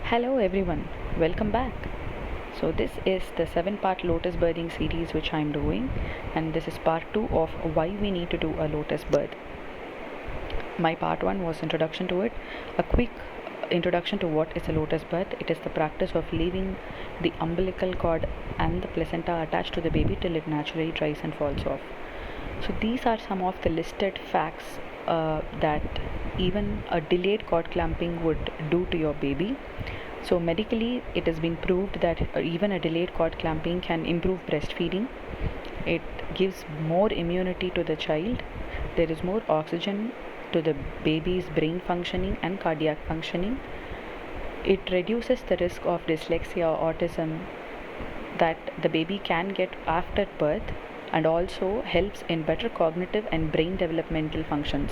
Hello everyone, welcome back. So this is the 7-part lotus birthing series which I'm doing, and this is part 2 of why we need to do a lotus birth. My part 1 was introduction to it, a quick introduction to what is a lotus birth. It is the practice of leaving the umbilical cord and the placenta attached to the baby till it naturally dries and falls off. So these are some of the listed facts that even a delayed cord clamping would do to your baby. So medically, it has been proved that even a delayed cord clamping can improve breastfeeding. It gives more immunity to the child. There is more oxygen to the baby's brain functioning and cardiac functioning. It reduces the risk of dyslexia or autism that the baby can get after birth, and also helps in better cognitive and brain developmental functions.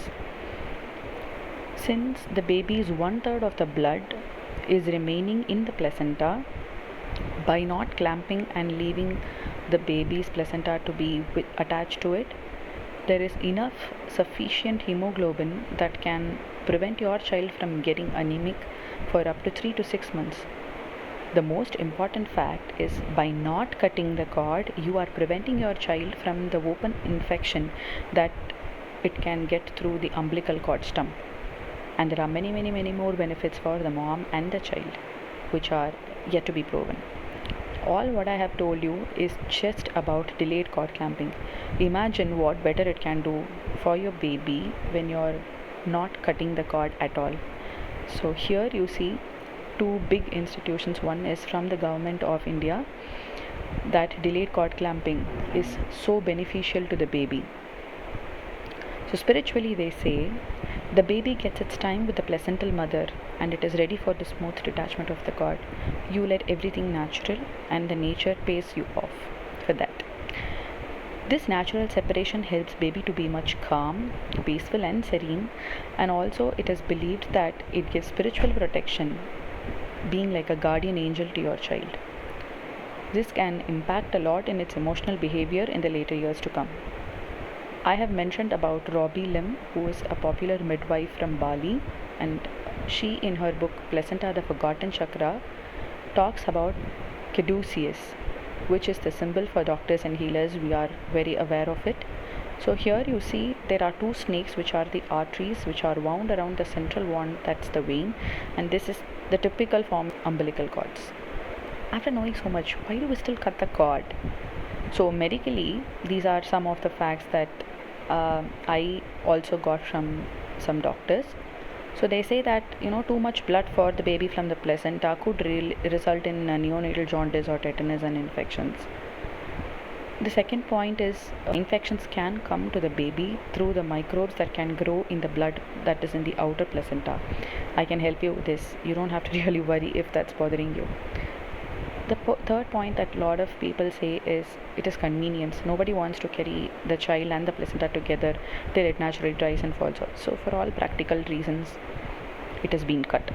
Since the baby's 1/3 of the blood is remaining in the placenta, by not clamping and leaving the baby's placenta to be attached to it, there is enough sufficient hemoglobin that can prevent your child from getting anemic for up to 3 to 6 months. The most important fact is by not cutting the cord, you are preventing your child from the open infection that it can get through the umbilical cord stump. And there are many more benefits for the mom and the child, which are yet to be proven. All what I have told you is just about delayed cord clamping. Imagine what better it can do for your baby when you're not cutting the cord at all. So here you see two big institutions. One is from the government of India, that delayed cord clamping is so beneficial to the baby. So spiritually they say the baby gets its time with the placental mother and it is ready for the smooth detachment of the cord. You let everything natural and the nature pays you off for that. This natural separation helps baby to be much calm, peaceful and serene, and also it is believed that it gives spiritual protection, being like a guardian angel to your child. This can impact a lot in its emotional behavior in the later years to come. I have mentioned about Robbie Lim, who is a popular midwife from Bali, and she, in her book Placenta, the Forgotten Chakra, talks about caduceus, which is the symbol for doctors and healers. We are very aware of it. So here you see there are two snakes, which are the arteries, which are wound around the central one, that's the vein, and this is the typical form of umbilical cords. After knowing so much, why do we still cut the cord? So medically, these are some of the facts that I also got from some doctors. So they say that too much blood for the baby from the placenta could result in neonatal jaundice or tetanus and infections. The second point is infections can come to the baby through the microbes that can grow in the blood that is in the outer placenta. I can help you with this. You don't have to really worry if that's bothering you. The third point that a lot of people say is it is convenience. Nobody wants to carry the child and the placenta together till it naturally dries and falls off. So for all practical reasons, it has been cut.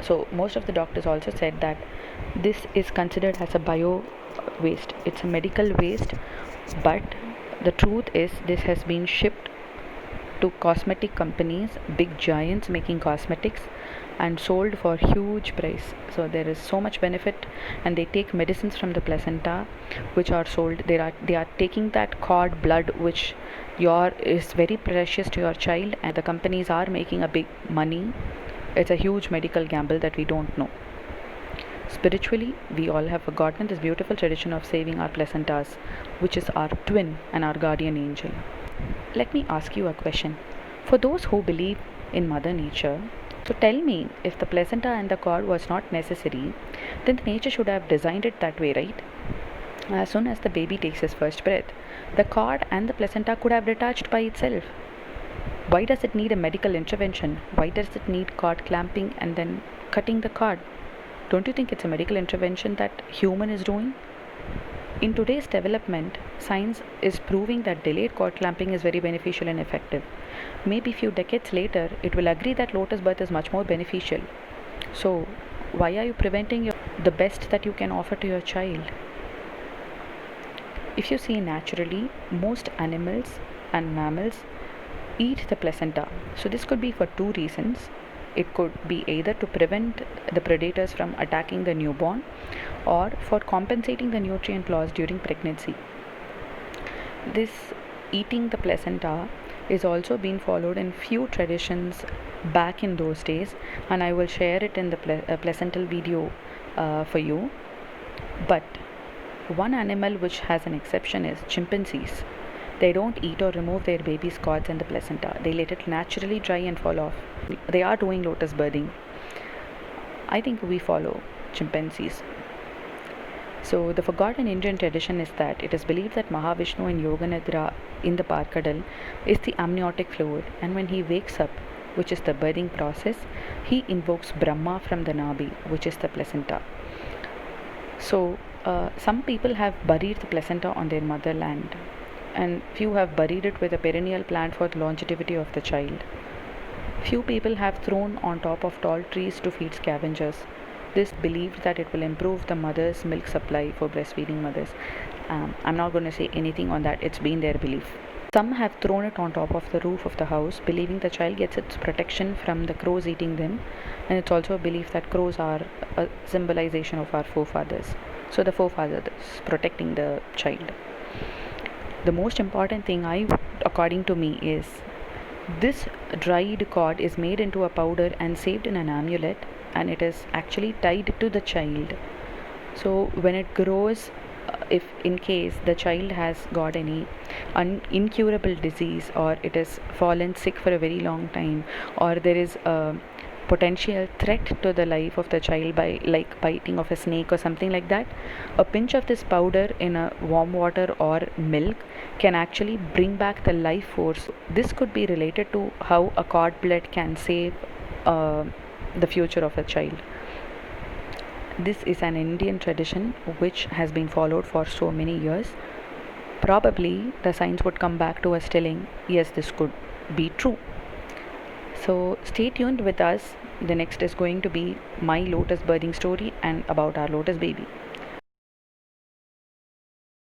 So most of the doctors also said that this is considered as a bio waste. It's a medical waste, but the truth is this has been shipped to cosmetic companies, big giants making cosmetics, and sold for huge price. So there is so much benefit, and they take medicines from the placenta which are sold. They are taking that cord blood which is very precious to your child, and the companies are making a big money. It's a huge medical gamble that we don't know. Spiritually, we all have forgotten this beautiful tradition of saving our placentas, which is our twin and our guardian angel. Let me ask you a question. For those who believe in Mother Nature, so tell me, if the placenta and the cord was not necessary, then the nature should have designed it that way, right? As soon as the baby takes his first breath, the cord and the placenta could have detached by itself. Why does it need a medical intervention? Why does it need cord clamping and then cutting the cord? Don't you think it's a medical intervention that human is doing? In today's development, science is proving that delayed cord clamping is very beneficial and effective. Maybe few decades later, it will agree that lotus birth is much more beneficial. So, why are you preventing the best that you can offer to your child? If you see naturally, most animals and mammals eat the placenta. So this could be for two reasons. It could be either to prevent the predators from attacking the newborn or for compensating the nutrient loss during pregnancy. This eating the placenta is also being followed in few traditions back in those days, and I will share it in the placental video for you. But one animal which has an exception is chimpanzees. They don't eat or remove their baby's cords and the placenta. They let it naturally dry and fall off. They are doing lotus birthing. I think we follow chimpanzees. So the forgotten Indian tradition is that it is believed that Mahavishnu in Yoga Nidra in the Parkadal is the amniotic fluid, and when he wakes up, which is the birthing process, he invokes Brahma from the Nabi, which is the placenta. So some people have buried the placenta on their motherland, and few have buried it with a perennial plant for the longevity of the child. Few people have thrown on top of tall trees to feed scavengers. This believed that it will improve the mother's milk supply for breastfeeding mothers. I'm not going to say anything on that, it's been their belief. Some have thrown it on top of the roof of the house, believing the child gets its protection from the crows eating them, and it's also a belief that crows are a symbolization of our forefathers. So the forefathers protecting the child. The most important thing, according to me, is this dried cord is made into a powder and saved in an amulet, and it is actually tied to the child. So when it grows, if in case the child has got any incurable disease, or it has fallen sick for a very long time, or there is a potential threat to the life of the child by like biting of a snake or something like that, a pinch of this powder in a warm water or milk can actually bring back the life force. This could be related to how a cord blood can save the future of a child. This is an Indian tradition which has been followed for so many years. Probably the science would come back to us telling, yes, this could be true. So stay tuned with us. The next is going to be my lotus birthing story and about our lotus baby.